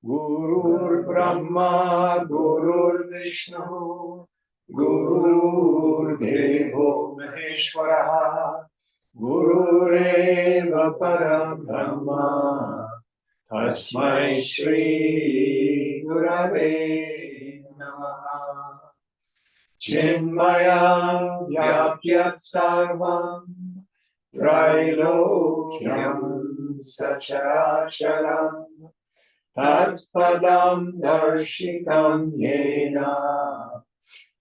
Gurur Brahma, Gurur Vishnu, Gurur Devo Maheshwara, Gurureva Param Brahma, Tasmai Shri Gurave Namaha. Chinmayam Vyapyat Sarvam Trailokyam Sacharacharam Tatpadam Darshitam Yena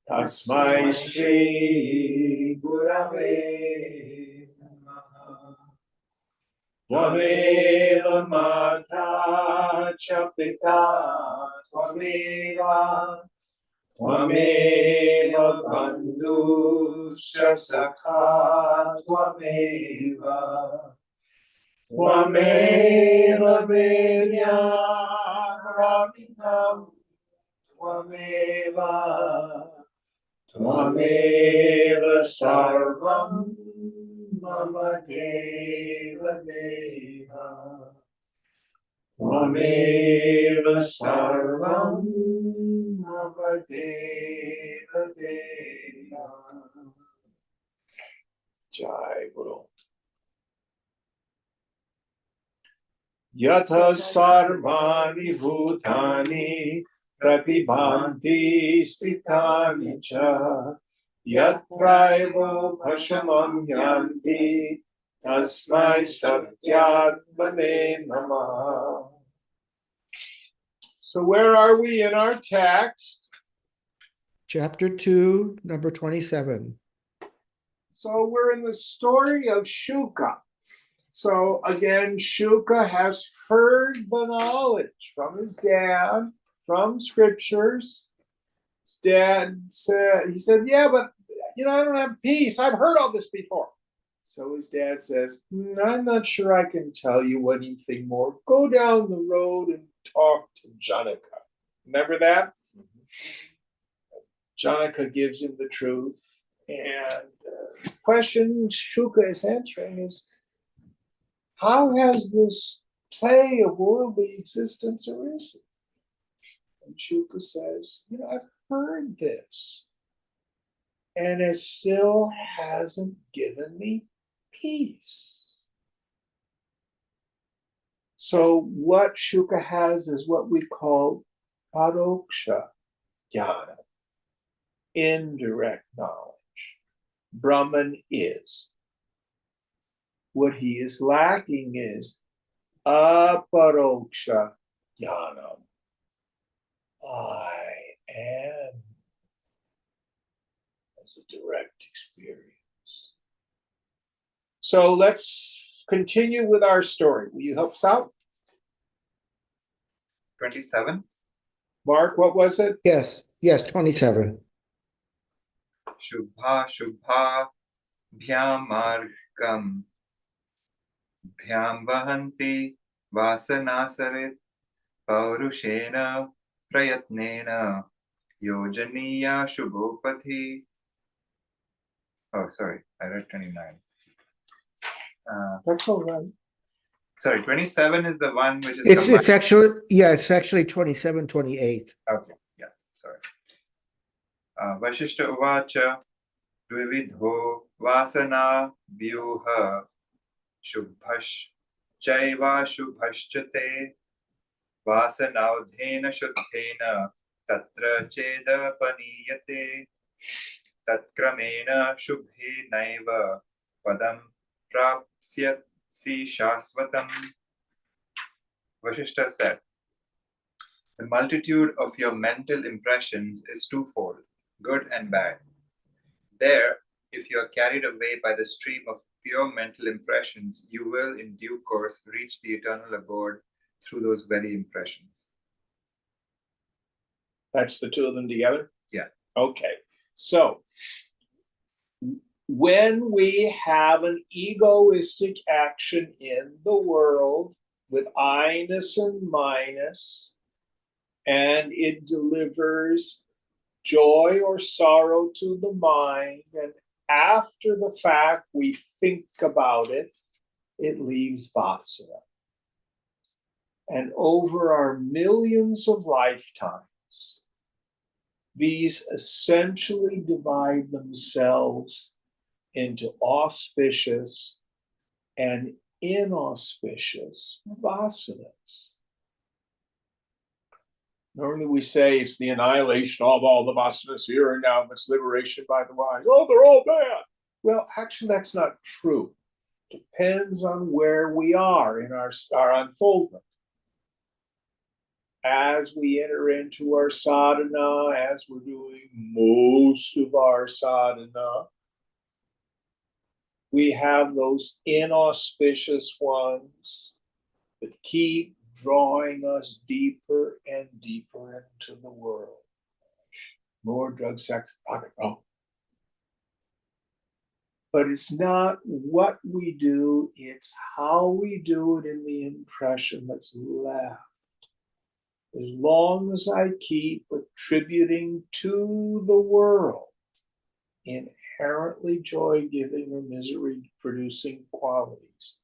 Tasmai Shri Gurave Namaha. Tvameva Mata Cha Pita Tvameva Tvameva Bandhuscha Sakha Tvameva Tvameva Vidyamraminam Tvameva Sarvam Mama Deva Deva Tvameva Sarvam Mama Deva Deva. Jai Guru. Yatha sarvani bhutani pratibhanti sthitani cha yatraivo bhashamam yanti tasmai satyatmane namah. So where are we in our text? Chapter 2, number 27. So we're in the story of Shuka. So again, Shuka has heard the knowledge from his dad, from scriptures. His dad said, yeah, but I don't have peace. I've heard all this before. So his dad says, I'm not sure I can tell you anything more. Go down the road and talk to Janaka. Remember that? Janaka gives him the truth. And the question Shuka is answering is, how has this play of worldly existence arisen? And Shuka says, I've heard this, and it still hasn't given me peace. So what Shuka has is what we call paroksha jnana, indirect knowledge. Brahman is. What he is lacking is aparoksha jnanam. I am. That's a direct experience. So let's continue with our story. Will you help us out? 27. Mark, what was it? Yes, 27. Shubha Shubha Bhyamargam Bhyam Vahanti Vasanasarit Paurushena Prayatnena Yojaniya Shubhopati. Oh, sorry, I read 29. That's all right. Sorry, 27 is the one which is It's actually 27, 28. Okay, yeah, sorry. Vasishtha Uvacha Dvividho Vasana Vyuha Shubhash Chaiva Shubhaschate Vasanaudhena Shuddhena Tatra Cheda Paniyate Tatkramena Shubhe Naiva Padam Prapsyat Si Shasvatam. Vasishtha said, the multitude of your mental impressions is twofold, good and bad. There, if you are carried away by the stream of pure mental impressions, you will in due course reach the eternal abode through those very impressions. That's the two of them together? Yeah. Okay. So when we have an egoistic action in the world with I-ness and minus, and it delivers joy or sorrow to the mind, and after the fact we think about it, it leaves vasana. And over our millions of lifetimes, these essentially divide themselves into auspicious and inauspicious vasanas. Normally we say it's the annihilation of all the vasanas here and now, it's liberation by the wise. Oh, they're all bad. Well, actually, that's not true. Depends on where we are in our unfoldment. As we enter into our sadhana, as we're doing most of our sadhana, we have those inauspicious ones that keep drawing us deeper and deeper into the world. More drugs, sex, rock and roll. But it's not what we do, it's how we do it in the impression that's left. As long as I keep attributing to the world inherently joy-giving or misery-producing qualities,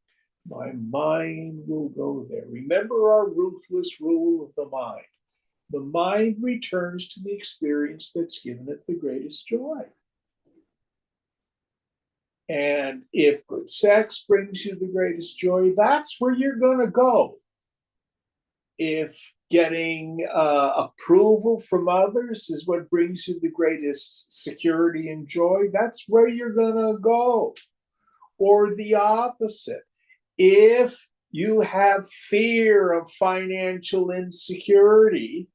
my mind will go there. Remember our ruthless rule of the mind. The mind returns to the experience that's given it the greatest joy. And if good sex brings you the greatest joy, that's where you're going to go. If getting approval from others is what brings you the greatest security and joy, that's where you're going to go. Or the opposite. If you have fear of financial insecurity,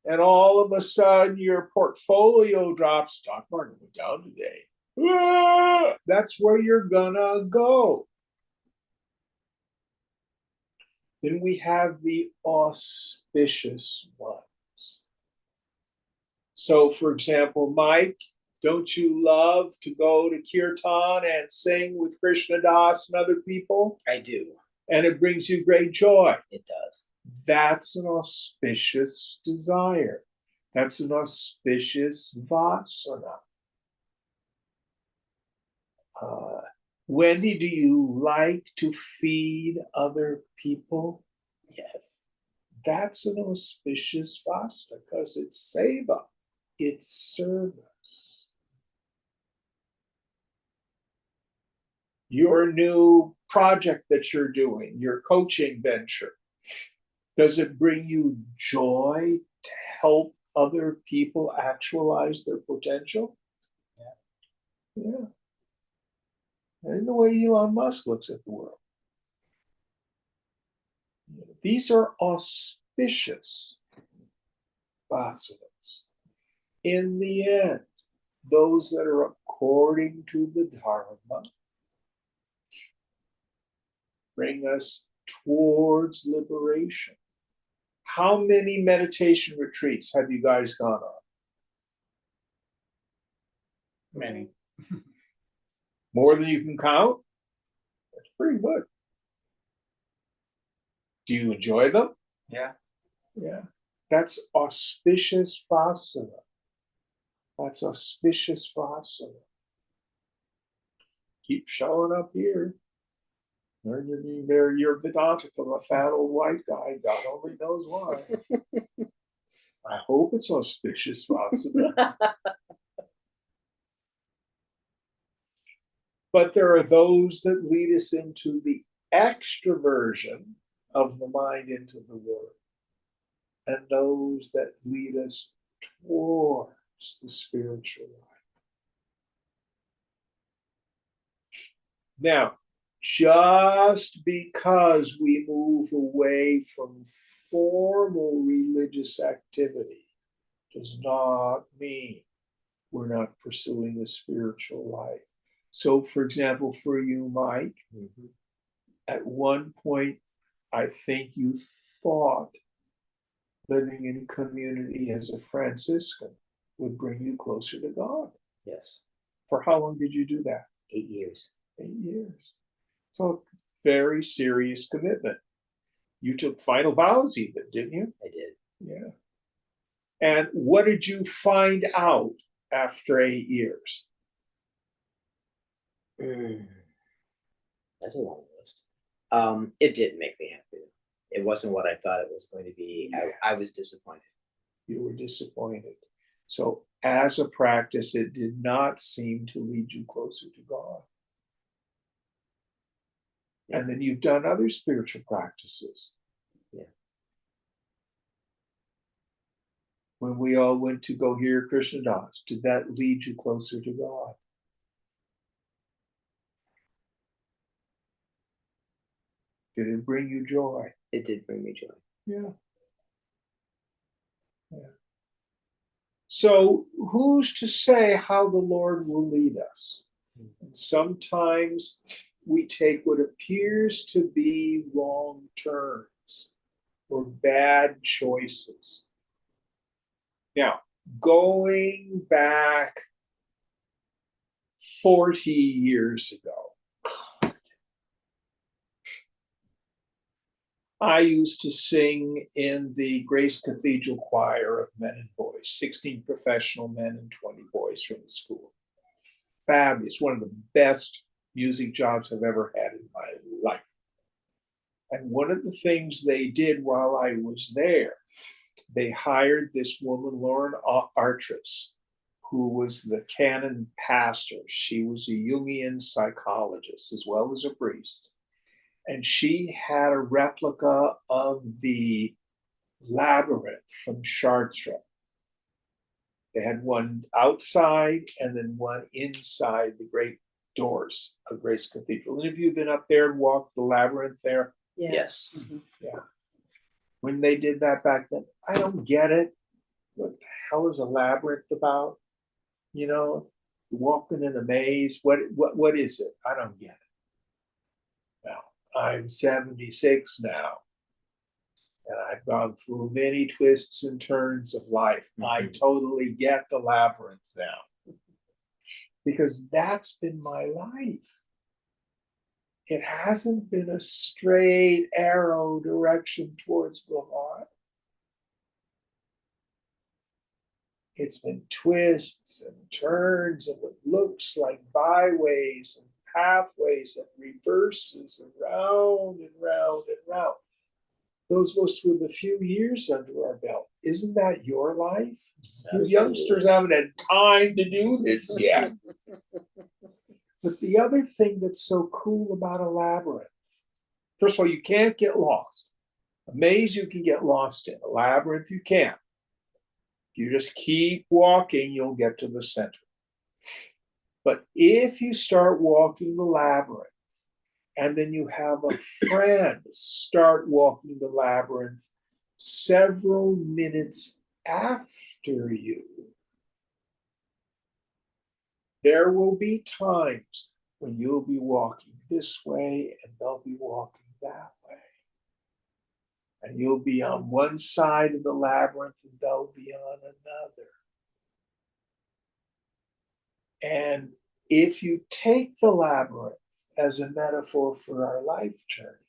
and all of a sudden your portfolio drops, stock market went down today. That's where you're gonna go. Then we have the auspicious ones. So, for example, Mike, don't you love to go to kirtan and sing with Krishna Das and other people? I do. And it brings you great joy. It does. That's an auspicious desire. That's an auspicious vasana. Wendy, do you like to feed other people? Yes. That's an auspicious vasana because it's seva, it's service. Your new project that you're doing, your coaching venture, does it bring you joy to help other people actualize their potential? Yeah. Yeah. And the way Elon Musk looks at the world. These are auspicious vasanas. In the end, those that are according to the Dharma bring us towards liberation. How many meditation retreats have you guys gone on? Many. More than you can count? That's pretty good. Do you enjoy them? Yeah. Yeah. That's auspicious vasana. That's auspicious vasana. Keep showing up here. Learn to be very your Vedanta from a fat old white guy. God only knows why. I hope it's auspicious vasana. But there are those that lead us into the extroversion of the mind into the world, and those that lead us towards the spiritual life. Now, just because we move away from formal religious activity does not mean we're not pursuing the spiritual life. So, for example, for you, Mike, at one point, I think you thought living in community as a Franciscan would bring you closer to God. Yes. For how long did you do that? 8 years. 8 years. It's a very serious commitment. You took final vows even, didn't you? I did. Yeah. And what did you find out after 8 years? That's a long list. It didn't make me happy. It wasn't what I thought it was going to be, I was disappointed. You were disappointed. So as a practice, it did not seem to lead you closer to God. And then you've done other spiritual practices. Yeah. When we all went to go hear Krishna Das, did that lead you closer to God? Did it bring you joy? It did bring me joy. Yeah. Yeah. So who's to say how the Lord will lead us? And sometimes we take what appears to be wrong turns or bad choices. Now, going back 40 years ago, I used to sing in the Grace Cathedral choir of men and boys, 16 professional men and 20 boys from the school. Fabulous, one of the best music jobs I've ever had in my life. And one of the things they did while I was there, they hired this woman, Lauren Artress, who was the canon pastor. She was a Jungian psychologist as well as a priest. And she had a replica of the labyrinth from Chartres. They had one outside and then one inside the great doors of Grace Cathedral. Any of you have been up there and walked the labyrinth there? Yes. Yeah. When they did that back then, I don't get it. What the hell is a labyrinth about? You know, walking in a maze. What is it? I don't get it. Well, I'm 76 now, and I've gone through many twists and turns of life. I totally get the labyrinth now, because that's been my life. It hasn't been a straight arrow direction towards God. It's been twists and turns and what looks like byways and pathways and reverses and round and round and round. Those of us with a few years under our belt, isn't that your life? You youngsters haven't had time to do this yet. But the other thing that's so cool about a labyrinth, first of all, you can't get lost. A maze you can get lost in. A labyrinth you can't. If you just keep walking, you'll get to the center. But if you start walking the labyrinth, and then you have a friend start walking the labyrinth several minutes after you, there will be times when you'll be walking this way and they'll be walking that way. And you'll be on one side of the labyrinth and they'll be on another. And if you take the labyrinth as a metaphor for our life journey,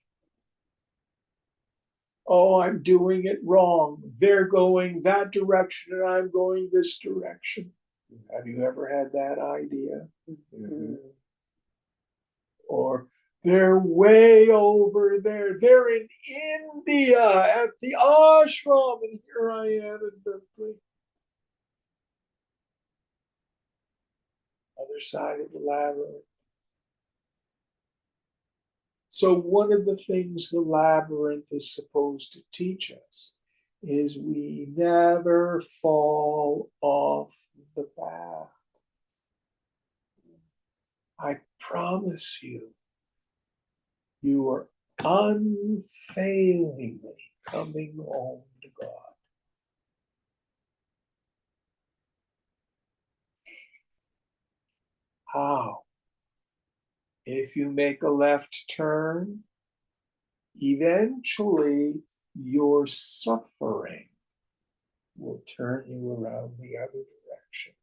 oh, I'm doing it wrong. They're going that direction and I'm going this direction. Have you ever had that idea? Mm-hmm. Or they're way over there. They're in India at the ashram, and here I am in Berkeley. Other side of the labyrinth. So one of the things the labyrinth is supposed to teach us is we never fall off the path. I promise you, you are unfailingly coming home to God. How? If you make a left turn, eventually your suffering will turn you around the other direction.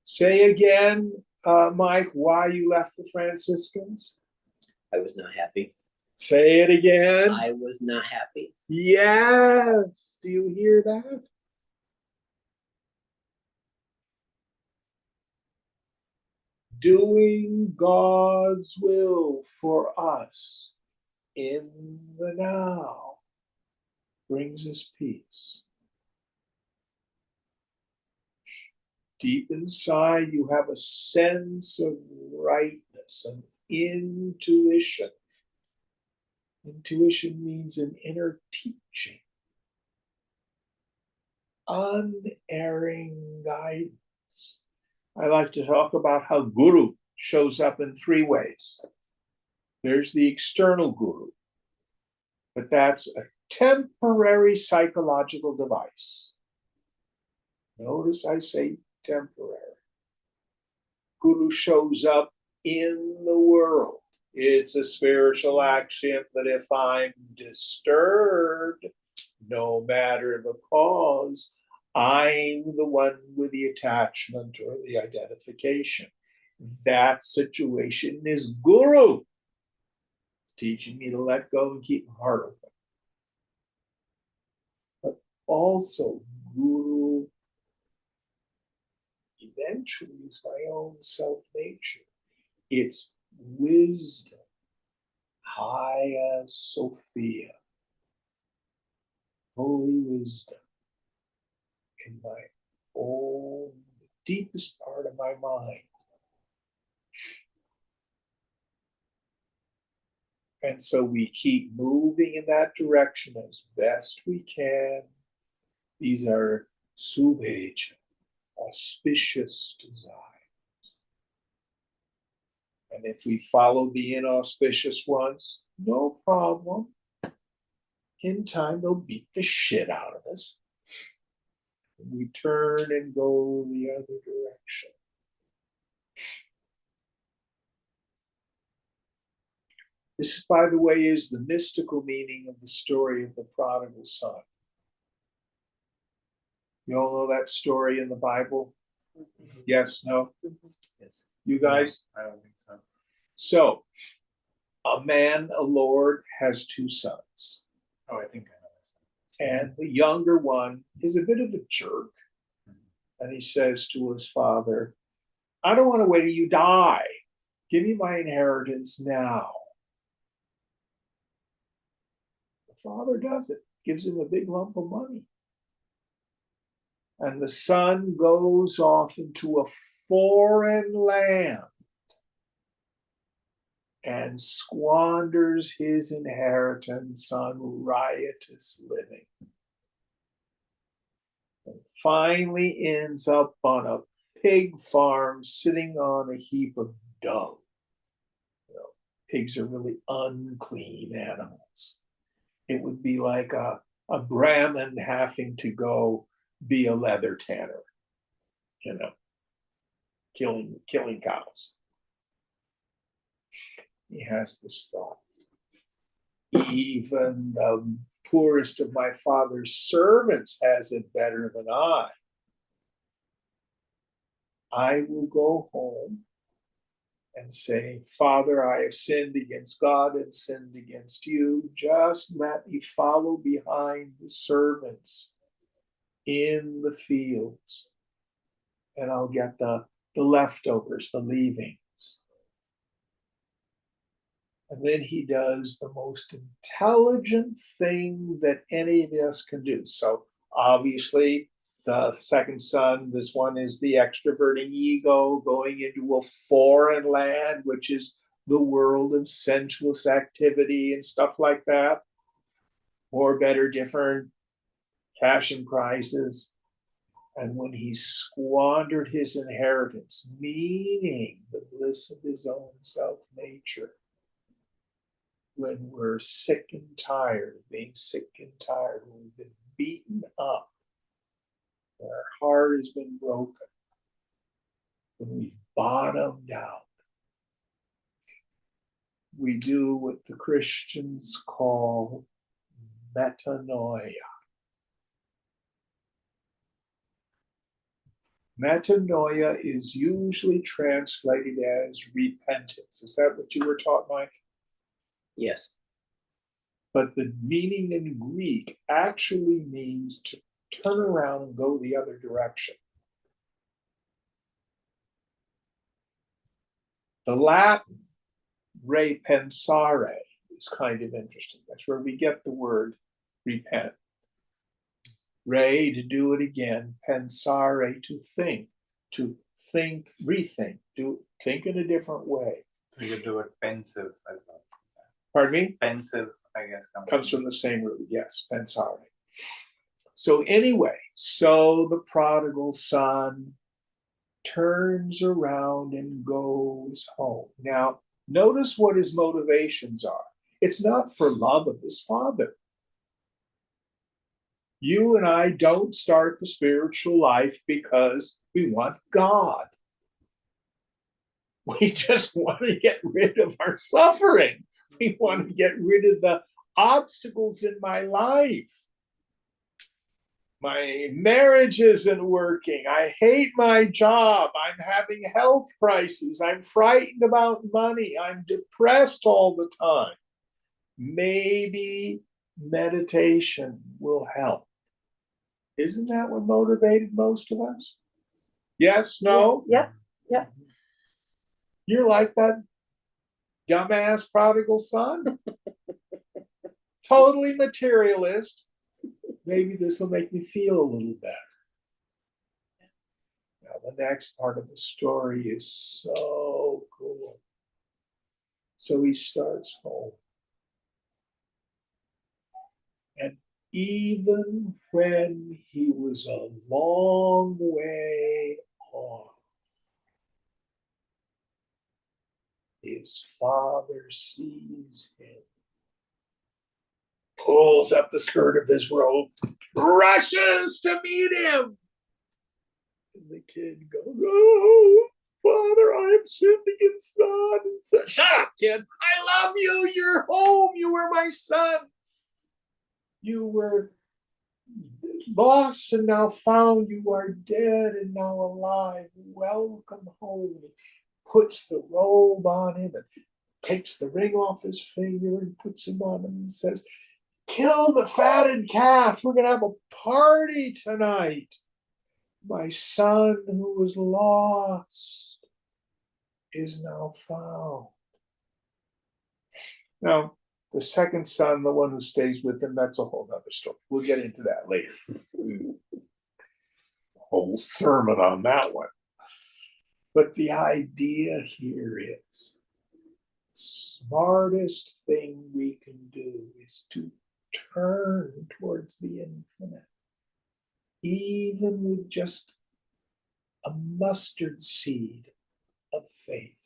Say again, Mike, why you left the Franciscans? I was not happy. Say it again. I was not happy. Yes. Do you hear that? Doing God's will for us in the now brings us peace. Deep inside, you have a sense of rightness, an intuition. Intuition means an inner teaching, unerring guidance. I like to talk about how guru shows up in three ways. There's the external guru, but that's a temporary psychological device. Notice I say temporary. Guru shows up in the world. It's a spiritual axiom that if I'm disturbed, no matter the cause, I'm the one with the attachment or the identification. That situation is guru, teaching me to let go and keep my heart open. But also, guru eventually is my own self-nature. It's wisdom, Hagia Sophia, holy wisdom in my own deepest part of my mind. And so we keep moving in that direction as best we can. These are subheja, auspicious desires. And if we follow the inauspicious ones, no problem. In time, they'll beat the shit out of us. And we turn and go the other direction. This, by the way, is the mystical meaning of the story of the prodigal son. You all know that story in the Bible? Yes, no? Yes. You guys? No, I don't think so. So, a man, a lord, has two sons. Oh, I think I know this one. And the younger one is a bit of a jerk. And he says to his father, I don't want to wait till you die. Give me my inheritance now. The father does it, gives him a big lump of money. And the son goes off into a foreign land and squanders his inheritance on riotous living. And finally ends up on a pig farm sitting on a heap of dung. You know, pigs are really unclean animals. It would be like a Brahmin having to go be a leather tanner, you know, killing cows. He has this thought. Even the poorest of my father's servants has it better than I. I will go home and say, Father, I have sinned against God and sinned against you. Just let me follow behind the servants in the fields, and I'll get the leftovers, the leavings. And then he does the most intelligent thing that any of us can do. So obviously, the second son, this one is the extroverting ego going into a foreign land, which is the world of sensuous activity and stuff like that. More, better, different, cash and prizes. And when he squandered his inheritance, meaning the bliss of his own self-nature, when we're sick and tired of being sick and tired, when we've been beaten up, when our heart has been broken, when we've bottomed out, we do what the Christians call metanoia. Metanoia is usually translated as repentance. Is that what you were taught, Mike? Yes. But the meaning in Greek actually means to turn around and go the other direction. The Latin, repensare, is kind of interesting. That's where we get the word repent. Re, to do it again. Pensare, to think, rethink, think in a different way. So you do it pensive as well. Pardon me? Pensive, I guess, Comes from the same root, yes, pensare. So anyway, so the prodigal son turns around and goes home. Now, notice what his motivations are. It's not for love of his father. You and I don't start the spiritual life because we want God. We just want to get rid of our suffering. We want to get rid of the obstacles in my life. My marriage isn't working. I hate my job. I'm having health crises. I'm frightened about money. I'm depressed all the time. Maybe meditation will help. Isn't that what motivated most of us? Yes, no? Yep. You're like that dumbass prodigal son. Totally materialist. Maybe this will make me feel a little better. Now, the next part of the story is so cool. So he starts home. And even when he was a long way off, his father sees him, pulls up the skirt of his robe, rushes to meet him. And the kid goes, "Oh, Father, I have sinned against God." And said, "Shut up, kid. I love you. You're home. You were my son. You were lost and now found. You are dead and now alive. Welcome home." He puts the robe on him and takes the ring off his finger and puts him on him and says, "Kill the fatted calf. We're going to have a party tonight. My son who was lost is now found." Now, the second son, the one who stays with him, that's a whole other story. We'll get into that later. Whole sermon on that one. But the idea here is the smartest thing we can do is to turn towards the infinite, even with just a mustard seed of faith.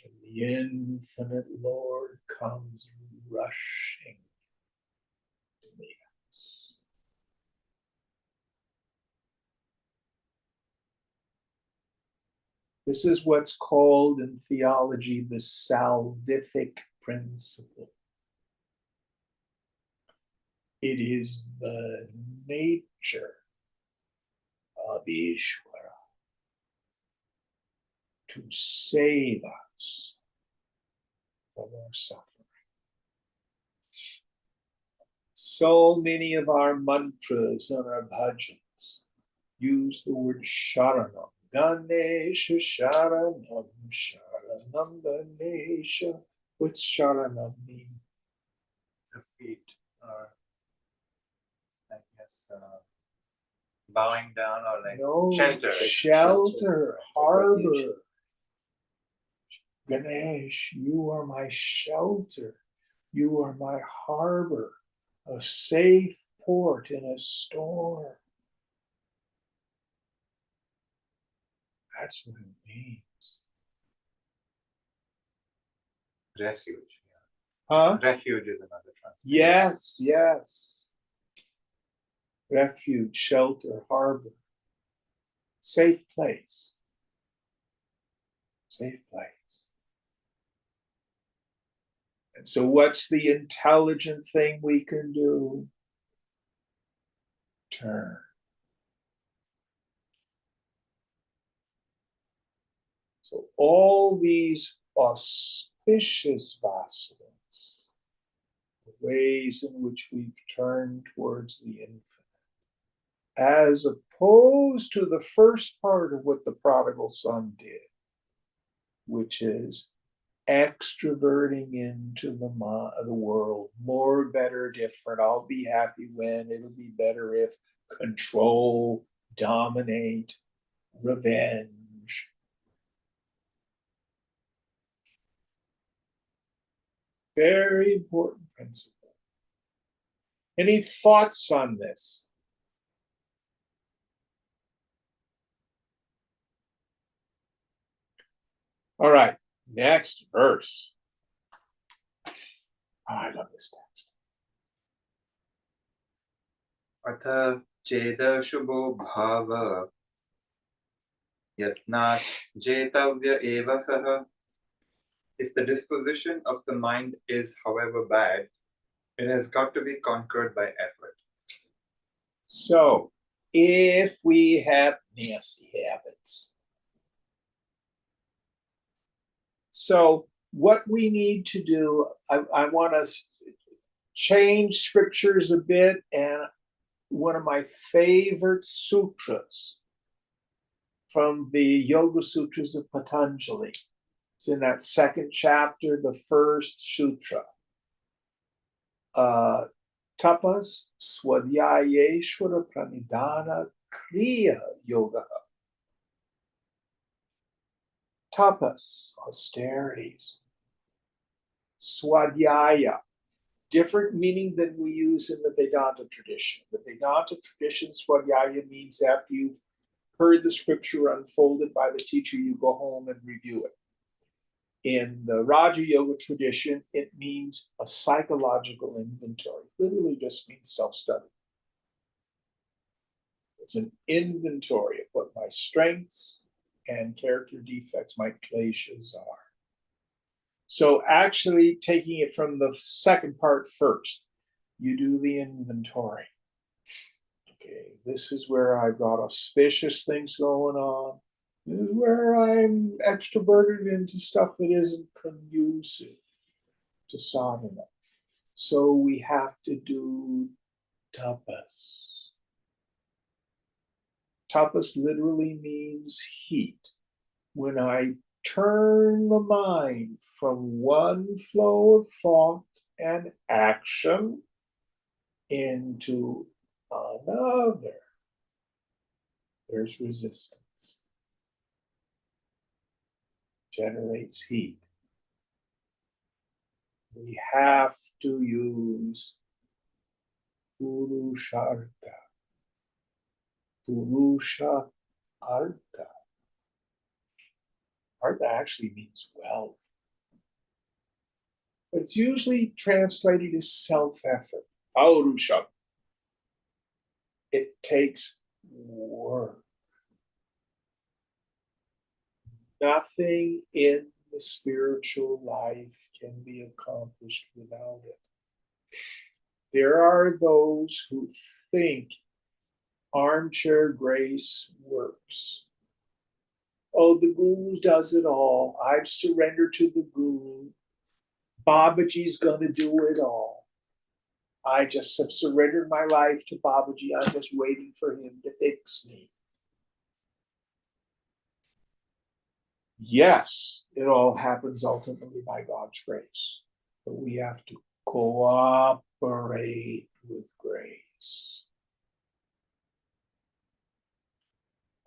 And the infinite Lord comes rushing to meet us. This is what's called in theology the salvific principle. It is the nature of Ishvara to save us from our suffering. So many of our mantras and our bhajans use the word sharanam. Ganesha Sharanam, Sharanam Ganesha. What's Sharanam mean? The feet are, I guess, bowing down or like No, shelter. Shelter, harbor. Ganesh, you are my shelter. You are my harbor, a safe port in a storm. That's what it means. Refuge. Huh? Refuge is another translation. Yes, yes. Refuge, shelter, harbor. Safe place. Safe place. And so, what's the intelligent thing we can do? Turn. So, all these auspicious vasanas, the ways in which we've turned towards the infinite, as opposed to the first part of what the prodigal son did, which is extroverting into the world. More, better, different. I'll be happy when, it'll be better if, control, dominate, revenge. Very important principle. Any thoughts on this? All right, next verse. Oh, I love this text. अथ चेदशुभो भाव यत्नात् जेतव्य एव सः. If the disposition of the mind is, however, bad, it has got to be conquered by effort. So, if we have nasty habits, so what we need to do, I want to change scriptures a bit, and one of my favorite sutras from the Yoga Sutras of Patanjali. It's in that second chapter, the first sutra. Tapas swadhyayeshwara pranidhana kriya yoga. Tapas, austerities. Swadhyaya, different meaning than we use in the Vedanta tradition. The Vedanta tradition, swadhyaya means after you've heard the scripture unfolded by the teacher, you go home and review it. In the Raja Yoga tradition, it means a psychological inventory. Literally just means self-study. It's an inventory of what my strengths and character defects, my kleshas are. So actually taking it from the second part first, you do the inventory. Okay, this is where I've got auspicious things going on. This is where I'm extroverted into stuff that isn't conducive to sadhana. So we have to do tapas. Tapas literally means heat. When I turn the mind from one flow of thought and action into another, there's resistance. Generates heat. We have to use purushartha. Purusha artha. Artha actually means wealth. But it's usually translated as self-effort. Purusha. It takes work. Nothing in the spiritual life can be accomplished without it. There are those who think armchair grace works. Oh, the Guru does it all. I've surrendered to the Guru. Babaji's going to do it all. I just have surrendered my life to Babaji. I'm just waiting for him to fix me. Yes, it all happens ultimately by God's grace, but we have to cooperate with grace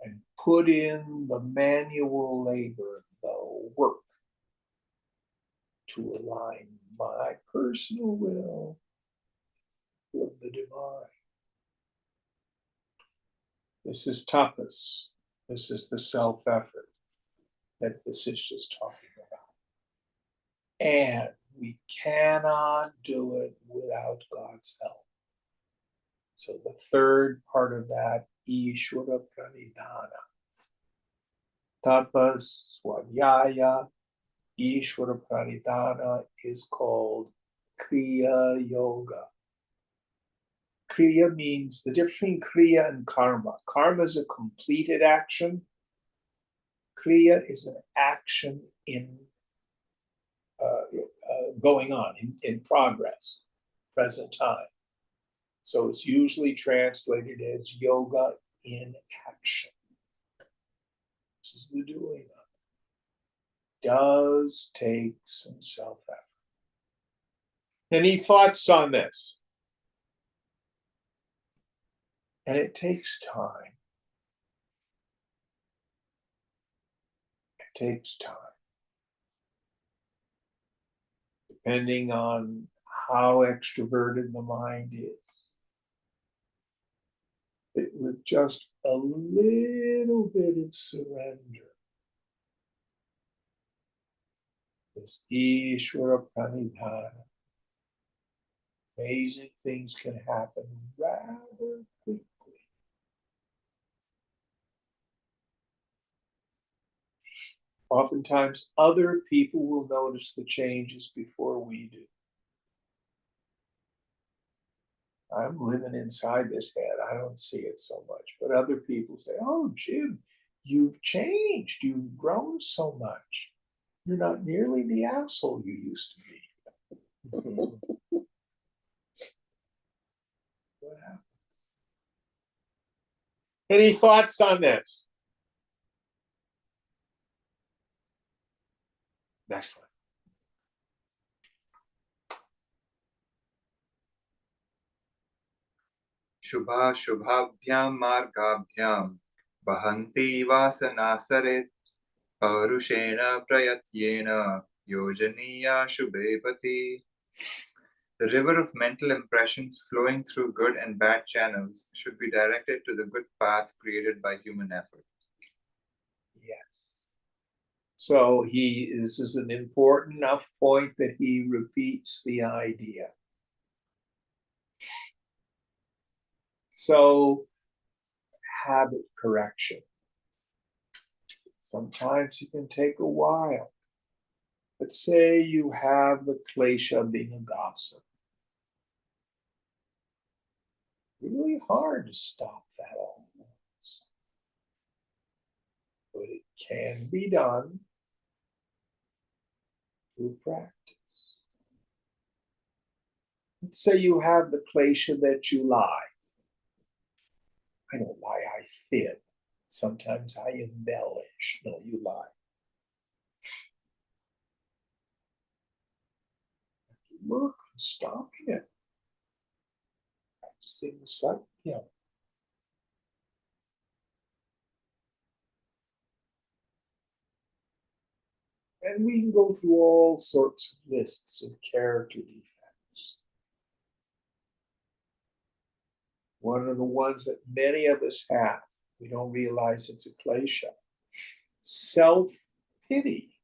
and put in the manual labor, the work, to align my personal will with the divine. This is tapas. This is the self-effort that Vasishtha is talking about. And we cannot do it without God's help. So the third part of that, Ishvara Pranidhana. Tapas, Swadhyaya, Ishvara Pranidhana is called Kriya Yoga. Kriya means the difference between Kriya and Karma. Karma is a completed action. Kriya is an action in going on, in progress, present time. So it's usually translated as yoga in action. This is the doing of it. does take some self-effort. Any thoughts on this? And it takes time. It takes time. Depending on how extroverted the mind is. With just a little bit of surrender, this Ishvara Pranidhana, amazing things can happen rather quickly. Oftentimes, other people will notice the changes before we do. I'm living inside this head. I don't see it so much. But other people say, oh, Jim, you've changed. You've grown so much. You're not nearly the asshole you used to be. What happens? Any thoughts on this? Next one. शुभाशुभाभ्यां मार्गाभ्यां वहन्ति वासनासरे पौरुषेण प्रयत्नेन योजनीया शुभे पति. The river of mental impressions flowing through good and bad channels should be directed to the good path created by human effort. Yes. So this is an important enough point that he repeats the idea. So, habit correction. Sometimes it can take a while. But say you have the klesha of being a gossip. Really hard to stop that all at once. But it can be done through practice. Let's say you have the klesha that you lie. I don't lie, I fib. Sometimes I embellish. No, you lie. Work on stopping it. Practicing Satya. And we can go through all sorts of lists of character defects. One of the ones that many of us have, we don't realize it's a klesha. Self-pity.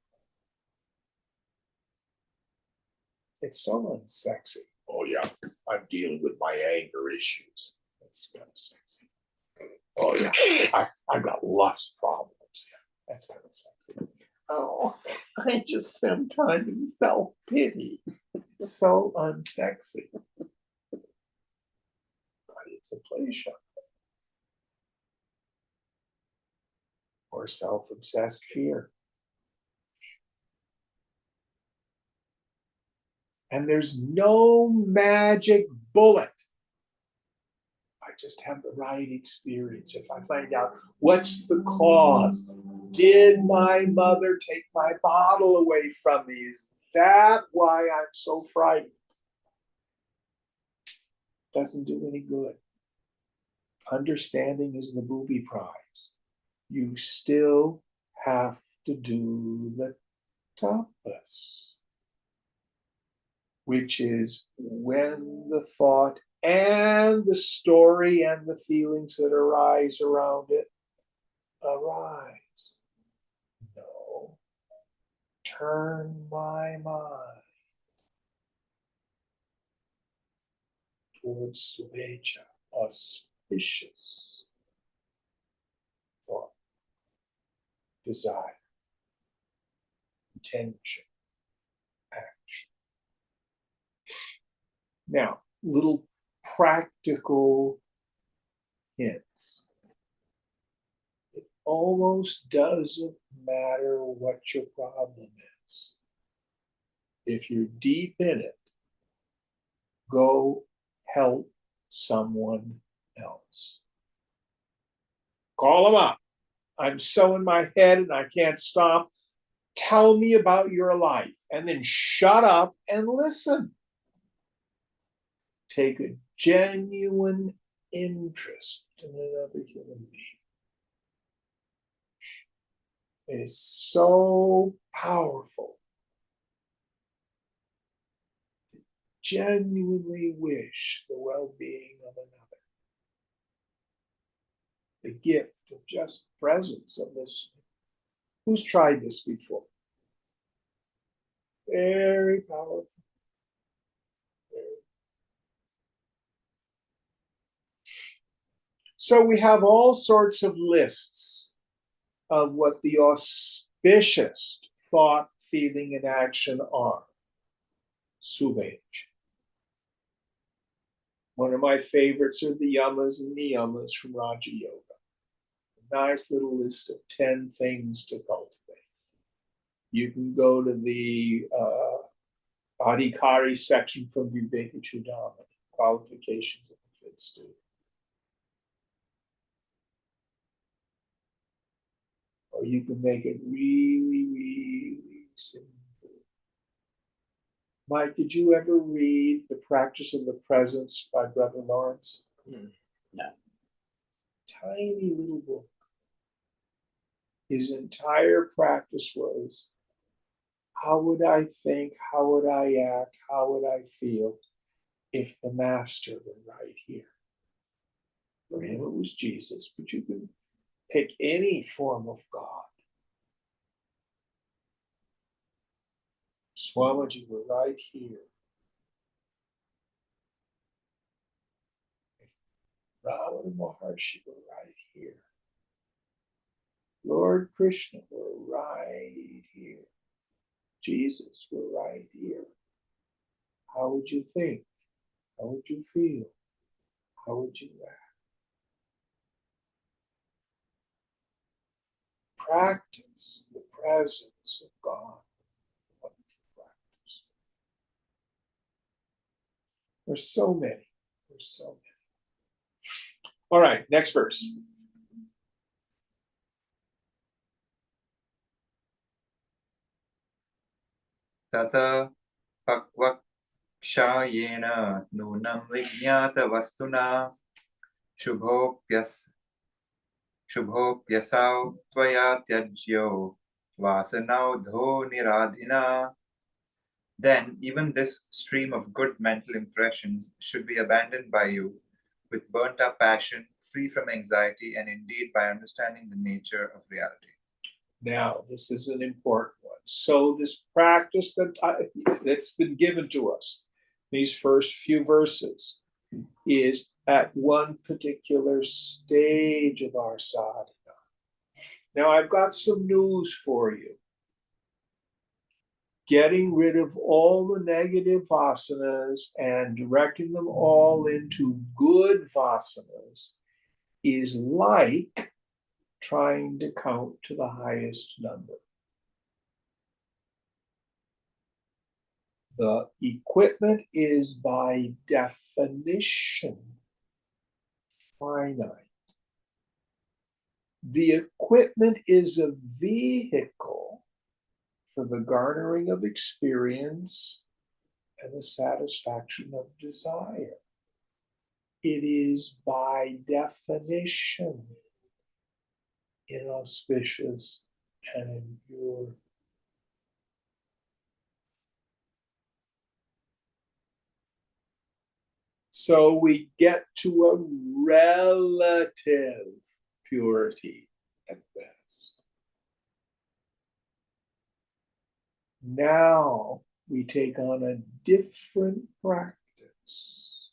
It's so unsexy. Oh yeah, I'm dealing with my anger issues. That's kind of sexy. Oh yeah, I've got lust problems. Yeah, that's kind of sexy. Oh, I just spend time in self-pity. It's so unsexy. But it's a klesha. Or self-obsessed fear. And there's no magic bullet. I just have the right experience. If I find out what's the cause, did my mother take my bottle away from me? Is that why I'm so frightened? Doesn't do any good. Understanding is the booby prize. You still have to do the tapas, which is when the thought and the story and the feelings that arise around it arise. No, turn my mind towards subecha, auspicious thought, desire, intention, action. Now, little practical hints. It almost doesn't matter what your problem is. If you're deep in it, go help someone else. Call them up. I'm so in my head and I can't stop. tell me about your life, and then shut up and listen. Take a genuine interest in another human being. It is so powerful. Genuinely wish the well-being of another. The gift of just presence of this. Who's tried this before? Very powerful. So we have all sorts of lists of what the auspicious thought, feeling, and action are. Subhaj. One of my favorites are the yamas and niyamas from Raja Yoga. A nice little list of 10 things to cultivate. You can go to the Adhikari section from Viveka Chudamani, qualifications of a fit student. Or you can make it really, really simple. Mike, did you ever read The Practice of the Presence by Brother Lawrence? No. Tiny little book. His entire practice was, how would I think, how would I act, how would I feel if the master were right here? For him it was Jesus, but you can pick any form of God. Swamiji were right here. If Ramana Maharshi were right here. Lord Krishna were right here. Jesus were right here. How would you think? How would you feel? How would you act? Practice the presence of God. Practice. There's so many. There's so many. All right, next verse. Tata pakvakshayena nunam vijnata vastuna shubhopyasau tvaya tyajyo vasanaudho niradhina. Then even this stream of good mental impressions should be abandoned by you with burnt up passion, free from anxiety, and indeed by understanding the nature of reality. Now, this is an important one. So this practice that's been given to us, these first few verses, is at one particular stage of our sadhana. Now, I've got some news for you. Getting rid of all the negative vasanas and directing them all into good vasanas is like trying to count to the highest number. The equipment is by definition finite. The equipment is a vehicle for the garnering of experience and the satisfaction of desire. It is by definition inauspicious and impure. So we get to a relative purity at best. Now we take on a different practice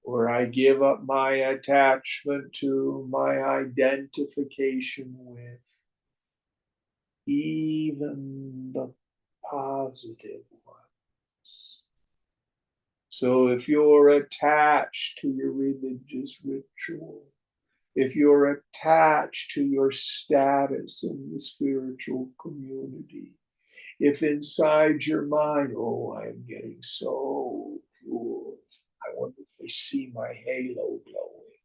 where I give up my attachment to, my identification with even the positive ones. So if you're attached to your religious ritual, if you're attached to your status in the spiritual community, if inside your mind, oh, I'm getting so pure, I wonder if they see my halo glowing.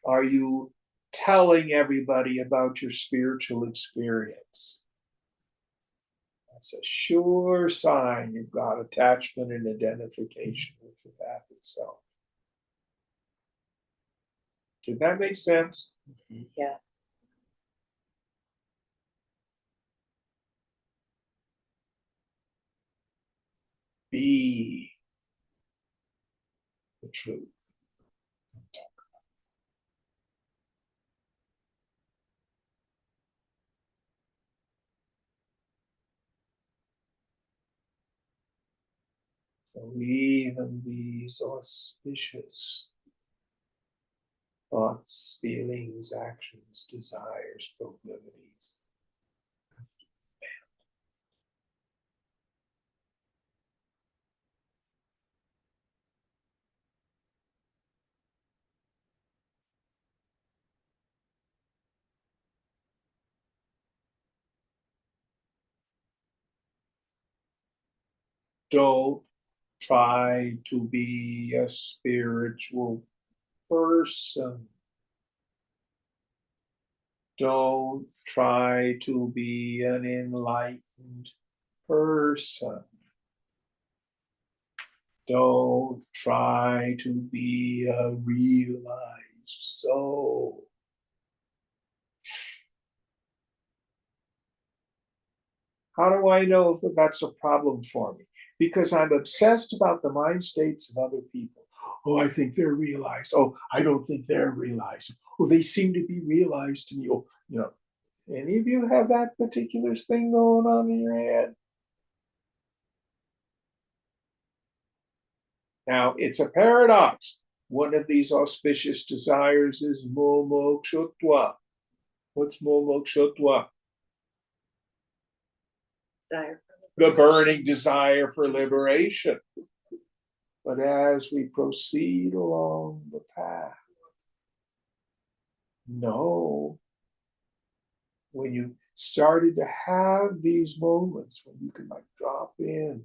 Are you telling everybody about your spiritual experience? That's a sure sign you've got attachment and identification with the path itself. Did that make sense? Yeah. Be the truth. So even these auspicious thoughts, feelings, actions, desires, proclivities. Don't try to be a spiritual person. Don't try to be an enlightened person. Don't try to be a realized soul. How do I know if that's a problem for me? Because I'm obsessed about the mind states of other people. Oh, I think they're realized. Oh, I don't think they're realized. Oh, they seem to be realized to me. Oh, any of you have that particular thing going on in your head? Now, it's a paradox. One of these auspicious desires is momokshutva. What's momokshutva? The burning desire for liberation. But as we proceed along the path, no, when you started to have these moments when you can drop in,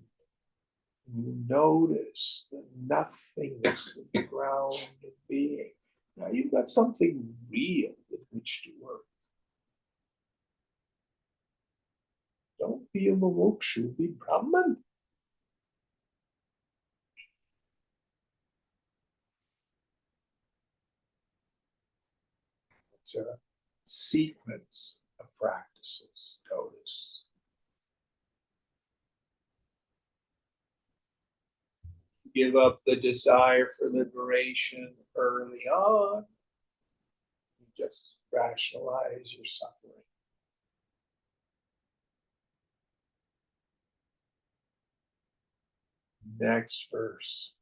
and you notice the nothingness of the ground of being. Now you've got something real with which to work. Don't be a mumukshu, be Brahman. It's a sequence of practices, notice. Give up the desire for liberation early on. You just rationalize your suffering. Next verse.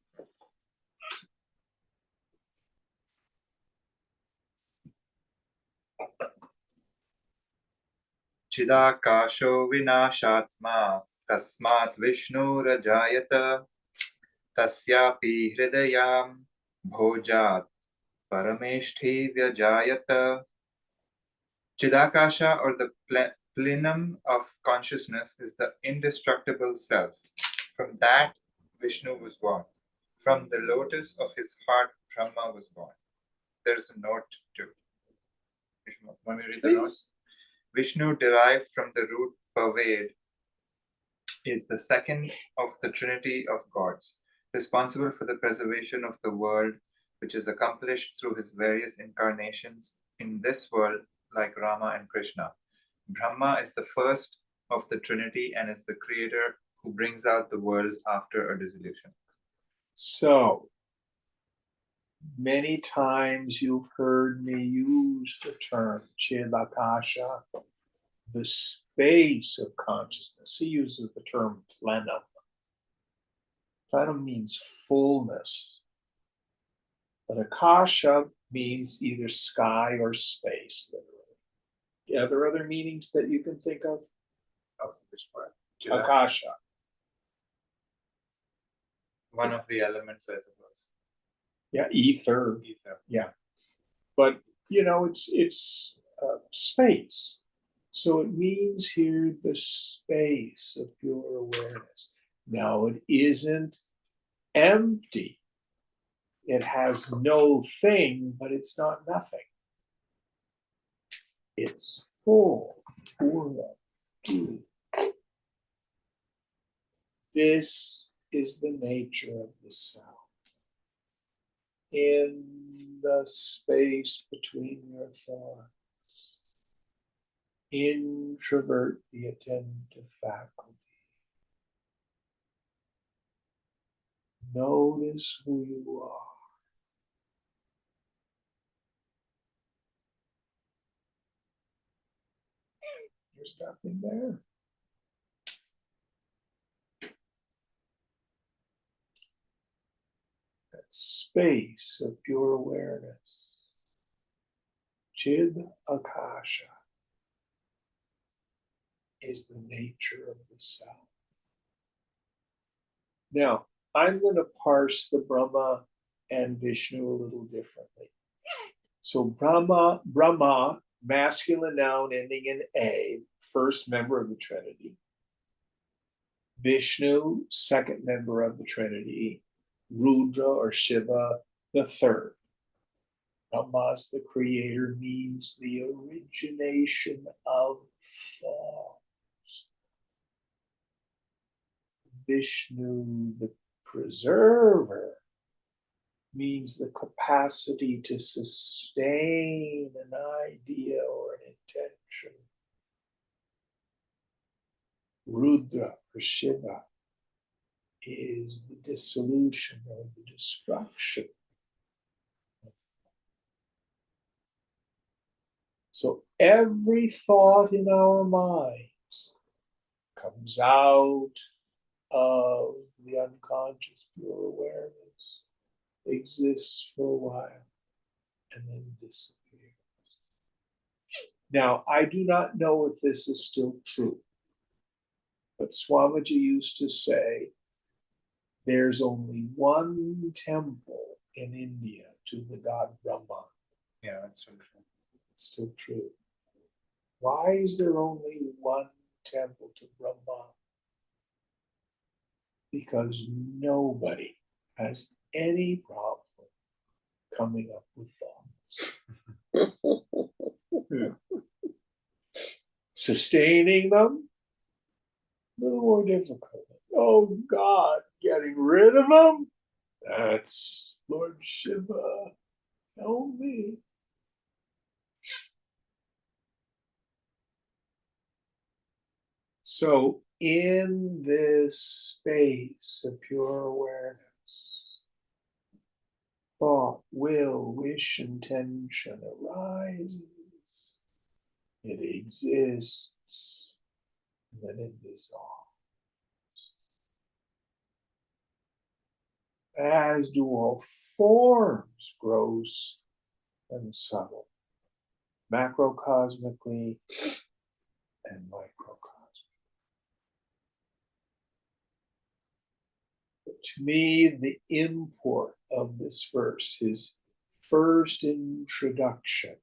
चिदाकाशो विनाशात्मा तस्मात् विष्णुरजायत तस्यापि हृदयां भोजात् परमेष्ठी व्यजायत. Chidakasha, or the plenum of consciousness, is the indestructible self. From that, Vishnu was born. From the lotus of his heart, Brahma was born. There is a note too. Want me to read the notes? Vishnu, derived from the root pervade, is the second of the trinity of gods, responsible for the preservation of the world, which is accomplished through his various incarnations in this world, like Rama and Krishna. Brahma is the first of the trinity and is the creator who brings out the worlds after a dissolution. So, many times you've heard me use the term Chidakasha, the space of consciousness. He uses the term plenum. Plenum means fullness. But Akasha means either sky or space, literally. Are there other meanings that you can think of? Of which part? Akasha. One of the elements, I suppose. Yeah, ether. Yeah. But, it's space. So it means here the space of pure awareness. Now, it isn't empty. It has no thing, but it's not nothing. It's full. Pura. This is the nature of the self. In the space between your thoughts, introvert the attentive faculty. Notice who you are. There's nothing there. That space of pure awareness. Chid Akasha is the nature of the self. Now, I'm going to parse the Brahma and Vishnu a little differently. So Brahma, masculine noun ending in A, first member of the Trinity. Vishnu, second member of the Trinity. Rudra or Shiva, the third. Brahma's the creator, means the origination of thought. Vishnu, the preserver, means the capacity to sustain an idea or an intention. Rudra or Shiva is the dissolution or the destruction. So every thought in our minds comes out of the unconscious pure awareness, exists for a while, and then disappears. Now, I do not know if this is still true, but Swamiji used to say, there's only one temple in India to the god Brahma. Yeah, that's true. It's still true. Why is there only one temple to Brahma? Because nobody has any problem coming up with thoughts. Sustaining them, a little more difficult. Oh God, getting rid of them? That's Lord Shiva. Help me. So in this space of pure awareness, thought, will, wish, intention arises. It exists, and then it dissolves. As do all forms, gross and subtle, macrocosmically and microcosmically. But to me, the import of this verse, his first introduction.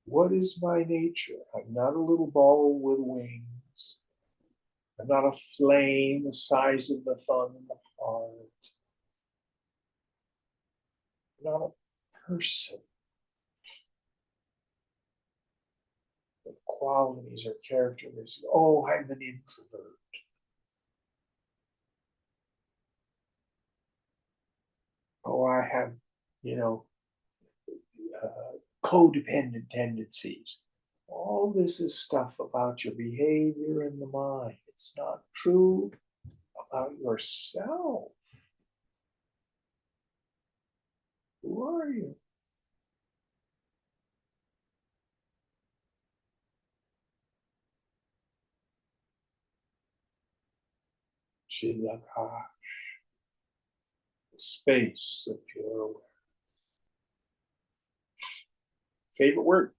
What is my nature? I'm not a little ball with wings. I'm not a flame the size of the thumb in the heart. I'm not a person with qualities or characteristics. Oh, I'm an introvert. Oh, I have, codependent tendencies. All this is stuff about your behavior in the mind. It's not true about yourself. Who are you? Chidakash, the space of pure awareness. Favorite word.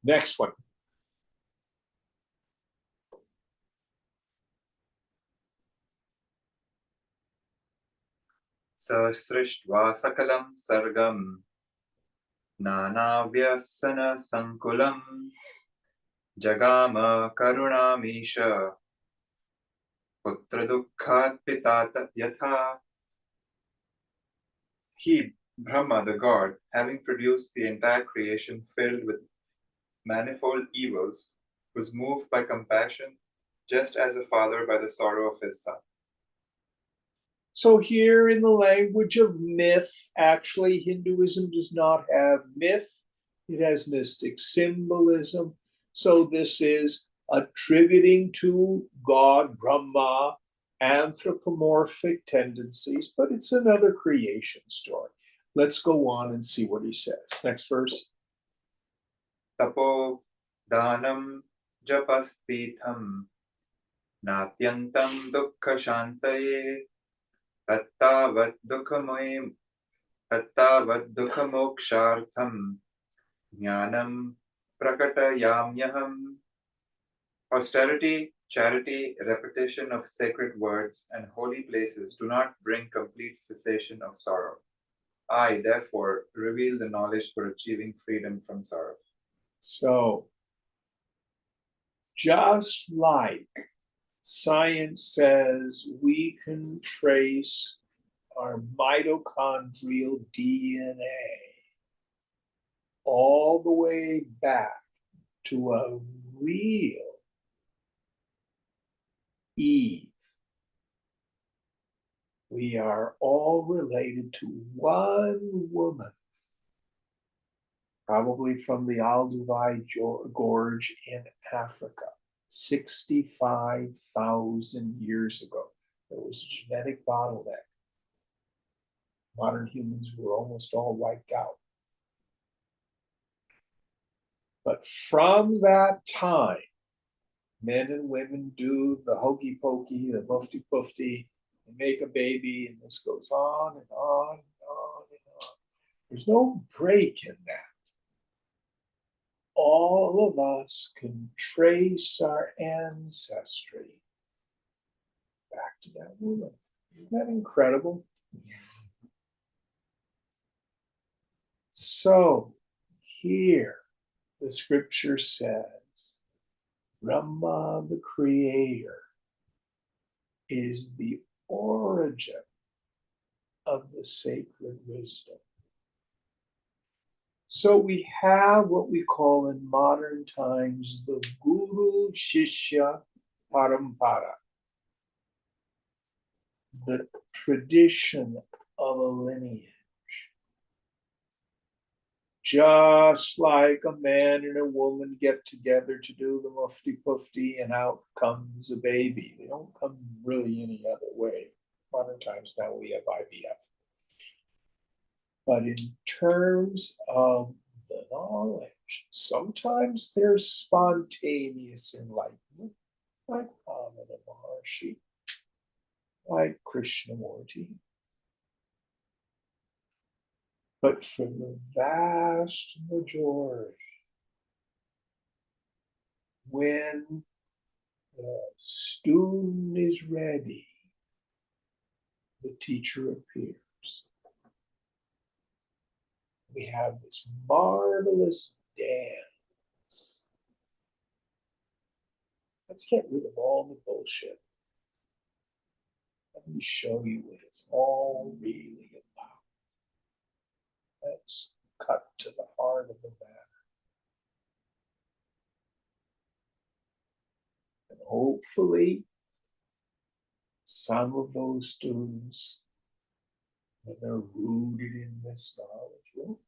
Next one. Sasrishtva sakalam sargam nanavyasana sankulam jagama karunamisha putra dukkhat pitata yatha. He, Brahma, the god, having produced the entire creation filled with manifold evils, was moved by compassion, just as a father by the sorrow of his son. So here in the language of myth, actually Hinduism does not have myth. It has mystic symbolism. So this is attributing to God, Brahma, anthropomorphic tendencies, but it's another creation story. Let's go on and see what he says. Next verse. Tapo danam japastitham natyantam dukkha shantaye tattavat dukhamokshartham jnanam prakatayamyaham. Austerity, charity, repetition of sacred words, and holy places do not bring complete cessation of sorrow. I, therefore, reveal the knowledge for achieving freedom from sorrow. So, just like science says we can trace our mitochondrial DNA all the way back to a real Eve. We are all related to one woman, probably from the Alduvai Gorge in Africa, 65,000 years ago. There was a genetic bottleneck. Modern humans were almost all wiped out. But from that time, men and women do the hokey pokey, the mufti pufti, and make a baby, and this goes on and on and on and on. There's no break in that. All of us can trace our ancestry back to that woman. Isn't that incredible? So here the scripture says, Brahma, the creator, is the origin of the sacred wisdom. So we have what we call in modern times the Guru Shishya Parampara, the tradition of a lineage. Just like a man and a woman get together to do the mufti pufti and out comes a baby. They don't come really any other way. Modern times now we have IVF. But in terms of the knowledge, sometimes there's spontaneous enlightenment, like Ramana Maharshi, like Krishnamurti. But for the vast majority, when the student is ready, the teacher appears. We have this marvelous dance. Let's get rid of all the bullshit. Let me show you what it's all really about. Let's cut to the heart of the matter. And hopefully, some of those students, when they're rooted in this knowledge, will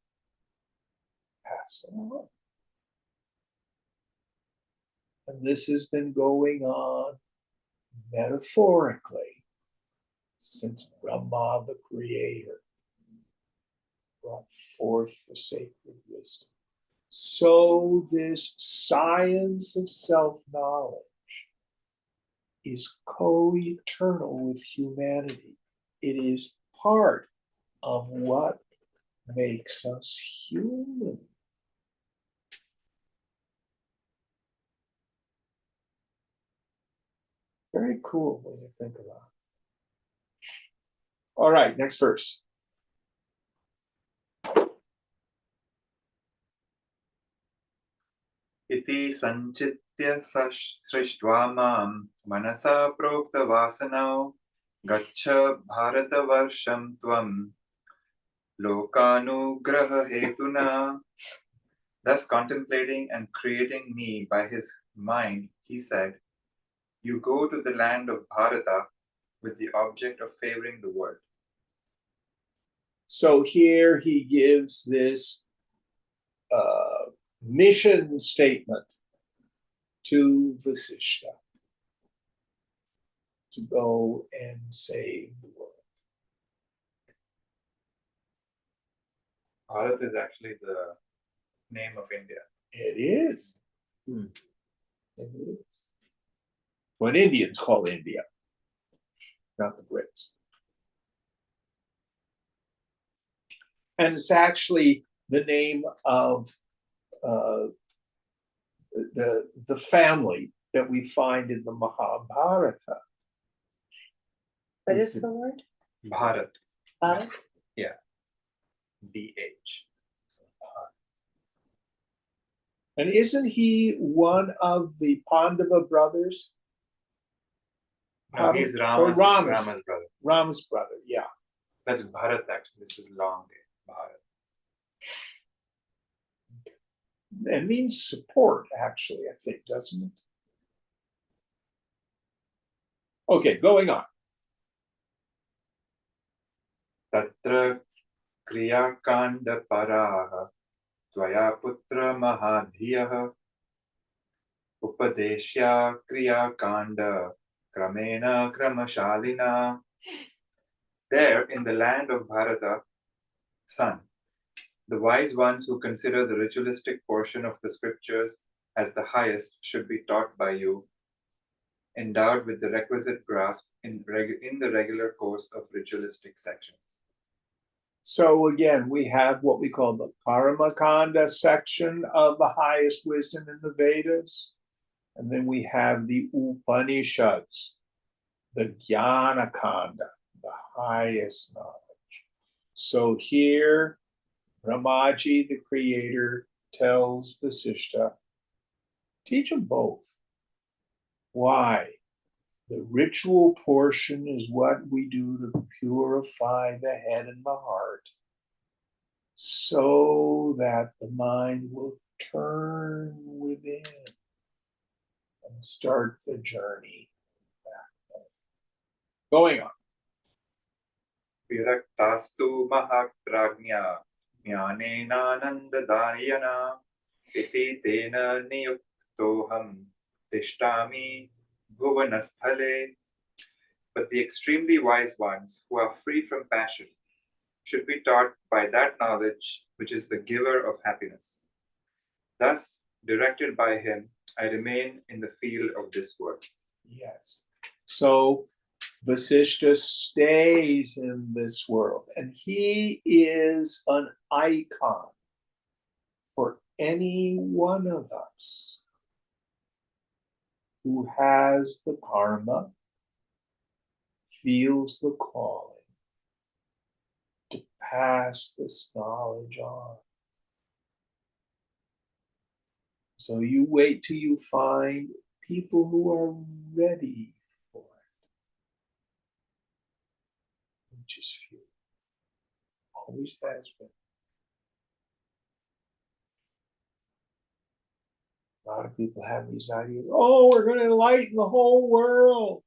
pass on. And this has been going on metaphorically since Brahma, the creator, brought forth the sacred wisdom. So this science of self-knowledge is co-eternal with humanity. It is part of what makes us human. Very cool when you think about it. All right, next verse. Iti sanchitya srishtva mam manasa prokta vasanau gaccha bharatavarsham tvam Lokanugraha hetuna. Thus contemplating and creating me by his mind, he said, you go to the land of Bharata with the object of favoring the world. So here he gives this mission statement to Vasishtha to go and save the world. Bharat is actually the name of India. It is. It is. What Indians call India, not the Brits. And it's actually the name of the family that we find in the Mahabharata. What is the word? Bharat. Bharat? BH. And isn't he one of the Pandava brothers? No, he's Or Rama's brother. Rama's brother, yeah. That's Bharat actually. This is long day. Bharat. It means support, actually, I think, doesn't it? Okay, going on. Tatra kriyakanda paraha tvaya putra mahadhiyaha upadeshya kriyakanda kramena kramashalina. There in the land of Bharata, son, the wise ones who consider the ritualistic portion of the scriptures as the highest should be taught by you, endowed with the requisite grasp in the regular course of ritualistic sections. So again, we have what we call the Paramakanda section of the highest wisdom in the Vedas. And then we have the Upanishads, the Jnanakanda, the highest knowledge. So here, Brahmaji, the creator, tells Vasishtha, teach them both. Why? The ritual portion is what we do to purify the head and the heart so that the mind will turn within and start the journey back. Going on. Viraktastu mahaprajna jnanenanandadayana iti tena niyuktoham tishtami bhuvanasthale. But the extremely wise ones who are free from passion should be taught by that knowledge which is the giver of happiness. Thus, directed by him, I remain in the field of this work. Yes. So Vasishtha stays in this world, and he is an icon for any one of us who has the karma, feels the calling to pass this knowledge on. So you wait till you find people who are ready for it, which is few. Always has been. A lot of people have these ideas, oh, we're going to enlighten the whole world.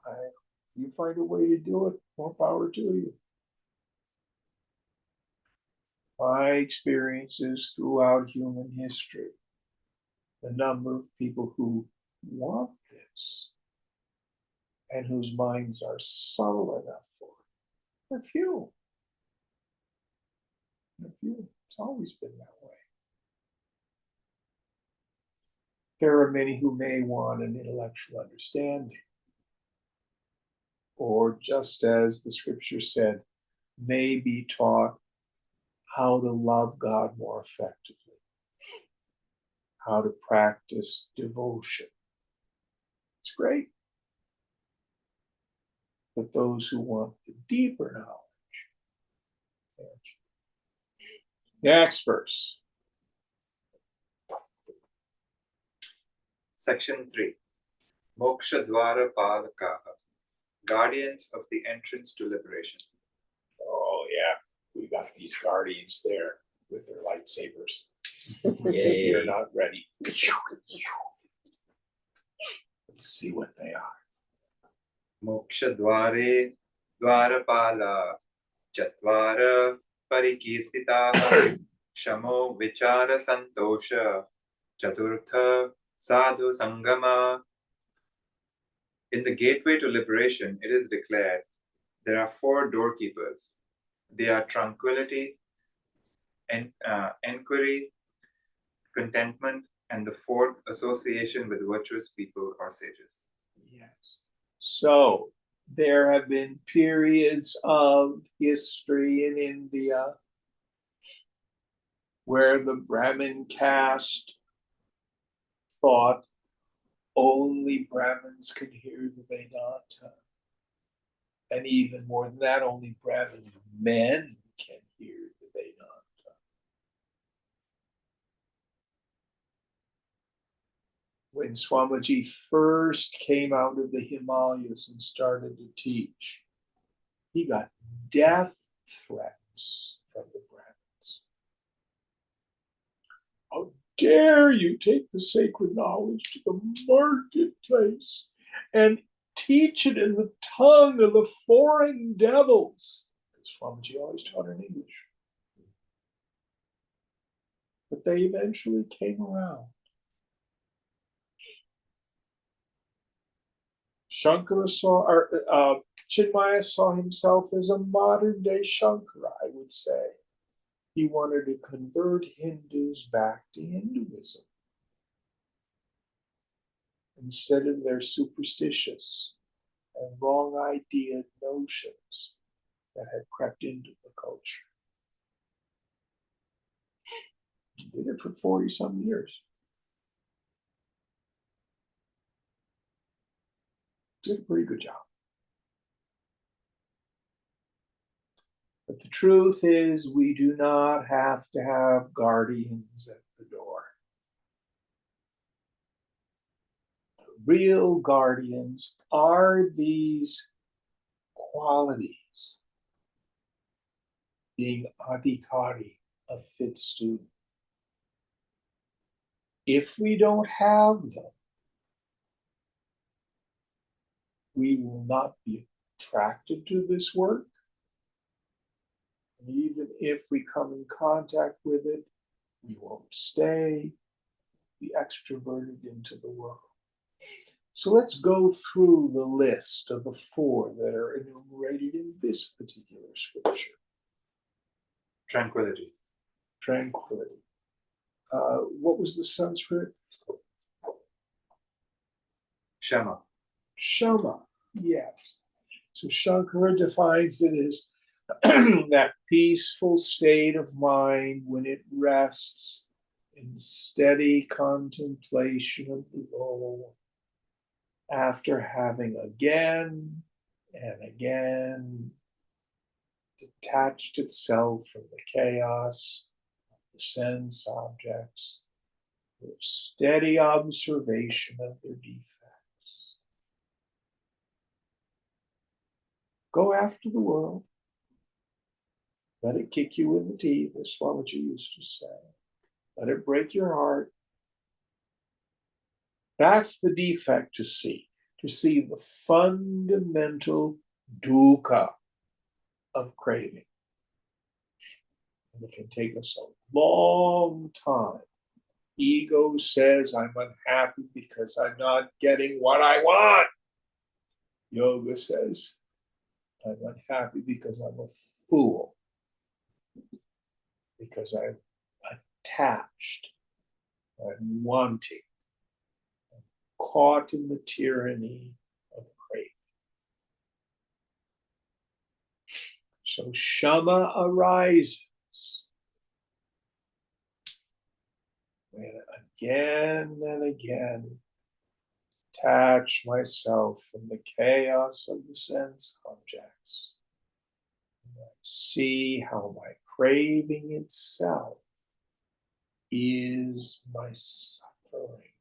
If you find a way to do it, more power to you. My experiences throughout human history, the number of people who want this and whose minds are subtle enough for it, they're few. They're few. It's always been that way. There are many who may want an intellectual understanding, or just as the scripture said, may be taught how to love God more effectively, how to practice devotion. It's great. But those who want the deeper knowledge. Next verse. Section 3. Moksha Dwara Palakaha, guardians of the entrance to liberation. Oh, yeah. We got these guardians there with their lightsabers. If Yay. you're not ready, let's see what they are. Mokshadware Dwarapala Chatwara Parikirtitaha Shamo Vichara Santosha Chaturtha Sadhu Sangama. In the gateway to liberation, it is declared there are 4 doorkeepers. They are tranquility, enquiry, contentment, and the 4th, association with virtuous people or sages. Yes. So there have been periods of history in India where the Brahmin caste thought only Brahmins could hear the Vedanta. And even more than that, only Brahmin men can hear the Vedanta. When Swamiji first came out of the Himalayas and started to teach, he got death threats from the Brahmins. How dare you take the sacred knowledge to the marketplace and teach it in the tongue of the foreign devils? Swamiji always taught in English. But they eventually came around. Shankara saw, or Chinmaya saw himself as a modern day Shankara, I would say. He wanted to convert Hindus back to Hinduism instead of their superstitious and wrong idea notions that had crept into the culture. He did it for 40 some years. Did a pretty good job. But the truth is, we do not have to have guardians at the door. The real guardians are these qualities. Being adhikari, a fit student. If we don't have them, we will not be attracted to this work. And even if we come in contact with it, we won't stay, be extroverted into the world. So let's go through the list of the 4 that are enumerated in this particular scripture. Tranquility. Tranquility. What was the Sanskrit? Shama. Shama, yes. So Shankara defines it as that peaceful state of mind when it rests in steady contemplation of the goal after having again and again detached itself from the chaos of the sense objects with steady observation of their defects. Go after the world. Let it kick you in the teeth, as Swamiji used to say. Let it break your heart. That's the defect to see the fundamental dukkha of craving. And it can take us a long time. Ego says, I'm unhappy because I'm not getting what I want. Yoga says, I'm unhappy because I'm a fool. Because I'm attached, I'm wanting, I'm caught in the tyranny of craving. So Shama arises when again and again detach myself from the chaos of the sense objects. And I see how my craving itself is my suffering.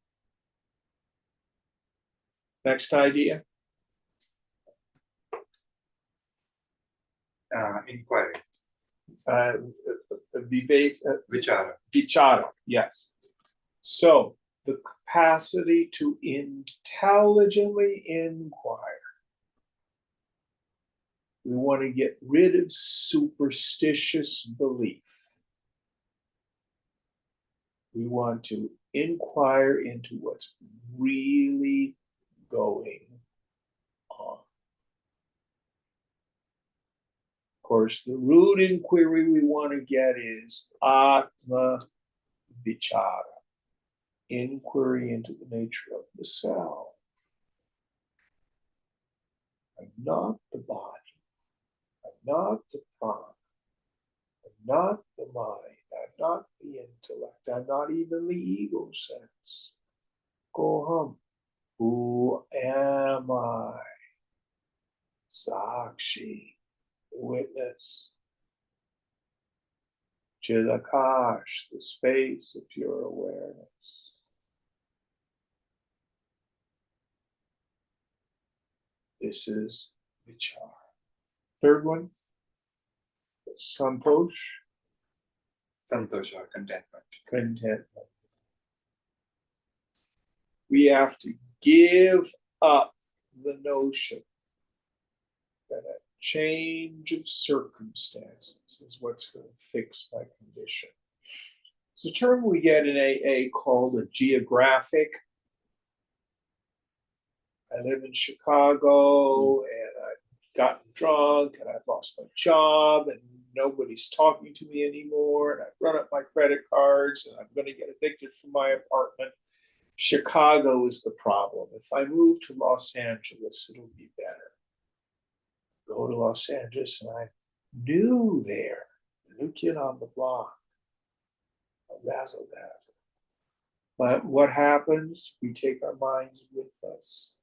Next idea. Inquiry. Vichara. Vichara, yes. So the capacity to intelligently inquire. We want to get rid of superstitious belief. We want to inquire into what's really going on. Of course, the root inquiry we want to get is Atma Vichara, inquiry into the nature of the self. I'm not the body. I'm not the prana. I'm not the mind. I'm not the intellect. I'm not even the ego sense. Koham. Who am I? Sakshi, witness. Chidakash, the space of pure awareness. This is vichara. Third one, santosh, Santosha, contentment. contentment. We have to give up the notion that a change of circumstances is what's going to fix my condition. It's a term we get in AA called a geographic. I live in Chicago and I've gotten drunk and I've lost my job and nobody's talking to me anymore and I've run up my credit cards and I'm going to get evicted from my apartment. Chicago is the problem. If I move to Los Angeles, it'll be better. Go to Los Angeles and I'm new there, the new kid on the block. Razzle dazzle. But what happens? We take our minds with us.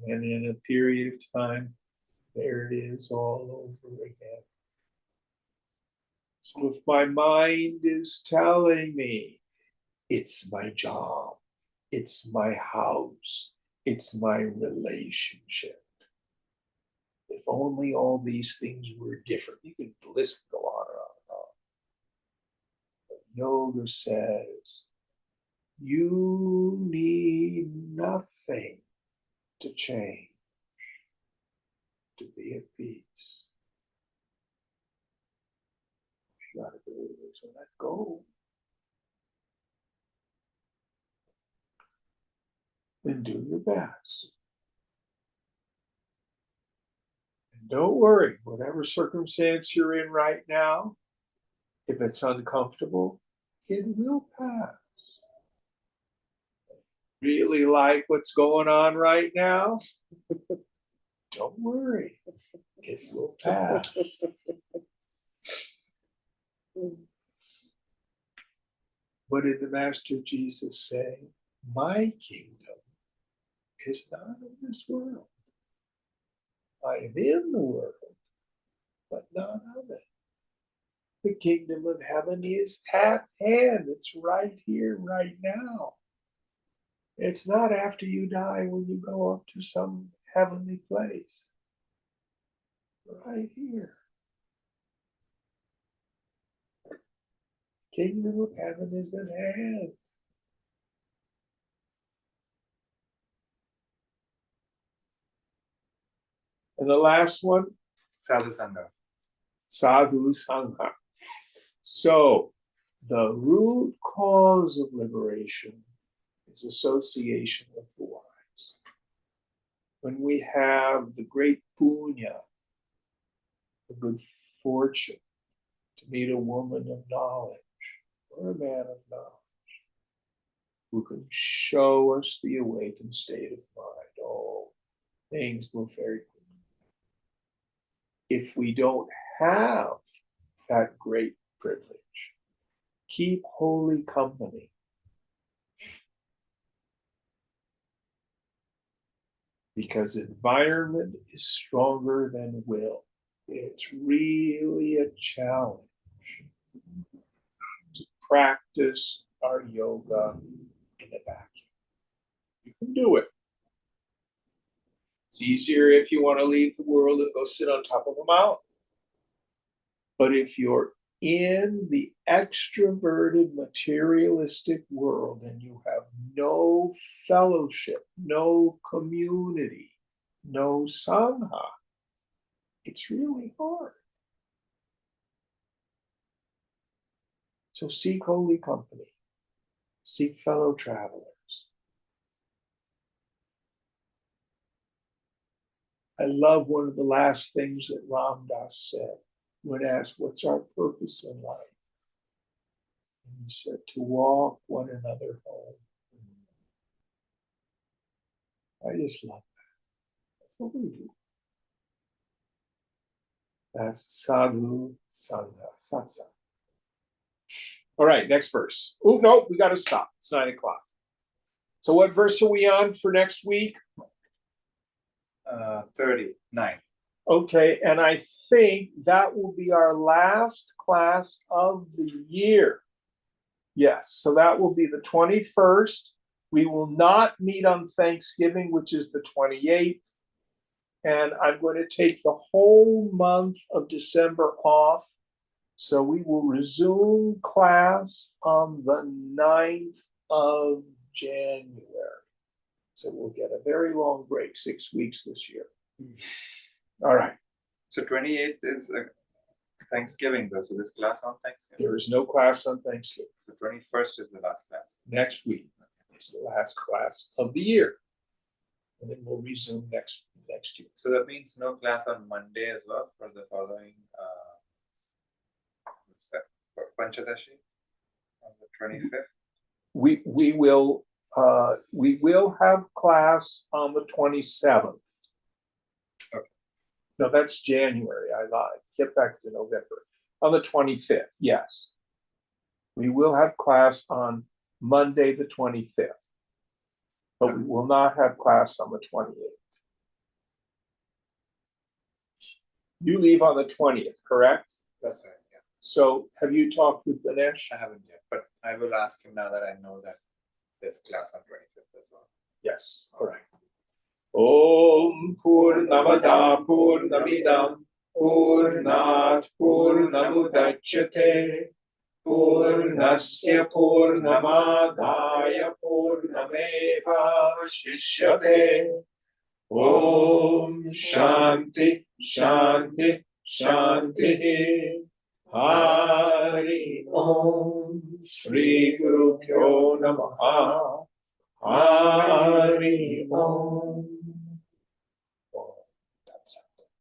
And in a period of time, there it is all over again. So if my mind is telling me it's my job, it's my house, it's my relationship. If only all these things were different. You could, the list could go on and on and on. But yoga says you need nothing to change, to be at peace. You gotta do is let go. Then do your best. And don't worry, whatever circumstance you're in right now, if it's uncomfortable, it will pass. Really like what's going on right now? Don't worry, it will pass. What did the Master Jesus say? My kingdom is not of this world. I am in the world, but not of it. The kingdom of heaven is at hand. It's right here, right now. It's not after you die when you go up to some heavenly place. Right here. Kingdom of heaven is at hand. And the last one, Sadhu Sangha. sadhu sangha. So the root cause of liberation is association with the wise. When we have the great punya, the good fortune to meet a woman of knowledge or a man of knowledge who can show us the awakened state of mind, oh, things will very quickly. If we don't have that great privilege, keep holy company. Because environment is stronger than will. It's really a challenge to practice our yoga in a vacuum. You can do it. It's easier if you want to leave the world and go sit on top of a mountain. But if you're in the extroverted materialistic world and you have no fellowship, no community, no sangha, it's really hard. So seek holy company, seek fellow travelers. I love one of the last things that Ram Dass said when asked, what's our purpose in life? And he said, to walk one another home. I just love that. That's what we do. That's sadhu, sangha, satsang. All right, next verse. Oh, no, we got to stop. It's 9 o'clock. So what verse are we on for next week? 39. Okay, and I think that will be our last class of the year. Yes, so that will be the 21st. We will not meet on Thanksgiving, which is the 28th. And I'm going to take the whole month of December off. So we will resume class on the 9th of January. So we'll get a very long break, 6 weeks this year. All right. So 28th is Thanksgiving though. So this class on Thanksgiving. There is no class on Thanksgiving. So 21st is the last class. Next week is the last class of the year. And then we'll resume next year. So that means no class on Monday as well for the following what's that? Panchadashi on the 25th. We will have class on the 27th. Okay. No, that's January. I lied. Get back to November. On the 25th, yes. We will have class on Monday, the 25th. But we will not have class on the 28th. You leave on the 20th, correct? That's right. Yeah. So have you talked with Dinesh? I haven't yet, but I will ask him now that I know that there's class on 25th as well. Yes, all right. Om Purnamada Purnamidam Purnat Purnamudachyate Purnasya Purnamadaya Purnameva Shishyate. Om Shanti Shanti Shanti. Hari Om Sri Guru Pyo Namaha. Hari Om.